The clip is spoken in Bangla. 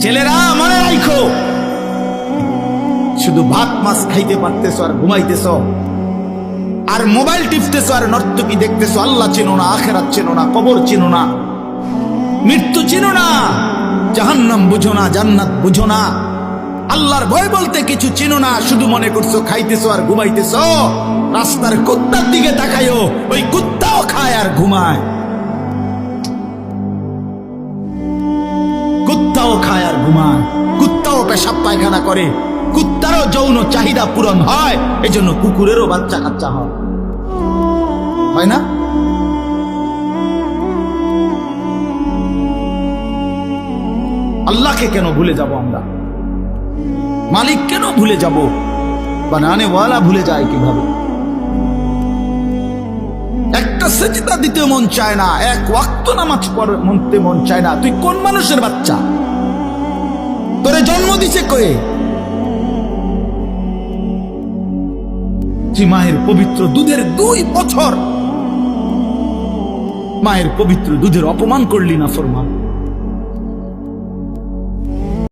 ছেলেরা মনে রাখো, শুধু ভাত মাছ খাইতে পারতেছ আর ঘুমাইতেছ, আর মোবাইল টিপতেছ আর নর্তকী দেখতেছ। আল্লাহ চেনো না, আখেরাত চেনো না, কবর চেনো না, মৃত্যু চেনো না, জাহান্নাম বুঝো না, জান্নাত বুঝো না, আল্লাহর ভয় বলতে কিছু চেনো না। শুধু মনে করছো খাইতেছো আর ঘুমাইতেছো। রাস্তার কুত্তার দিকে তাকায়ও, ওই কুত্তাও খায় আর ঘুমায়, কুত্তাও খায় আর ঘুমায়, কুত্তাও পেশাব পায়খানা করে, কুত্তারও যৌন চাহিদা পূরণ হয়, এজন্য কুকুরেরও বাচ্চা কাচ্চা হয় না? আল্লাহকে কেন ভুলে যাব আমরা? মালিক কেন ভুলে যাব? বানানে ওয়ালা ভুলে যায় কিভাবে? একটা সেজদা দিতে মন চায় না, এক ওয়াক্ত নামাজ পড়তে মন চায় না। তুই কোন মানুষের বাচ্চা? তোরে জন্ম দিছে কয়ে? তুই মায়ের পবিত্র দুধের 2 বছর মায়ের পবিত্র দুধের অপমান করলি না ফরমান।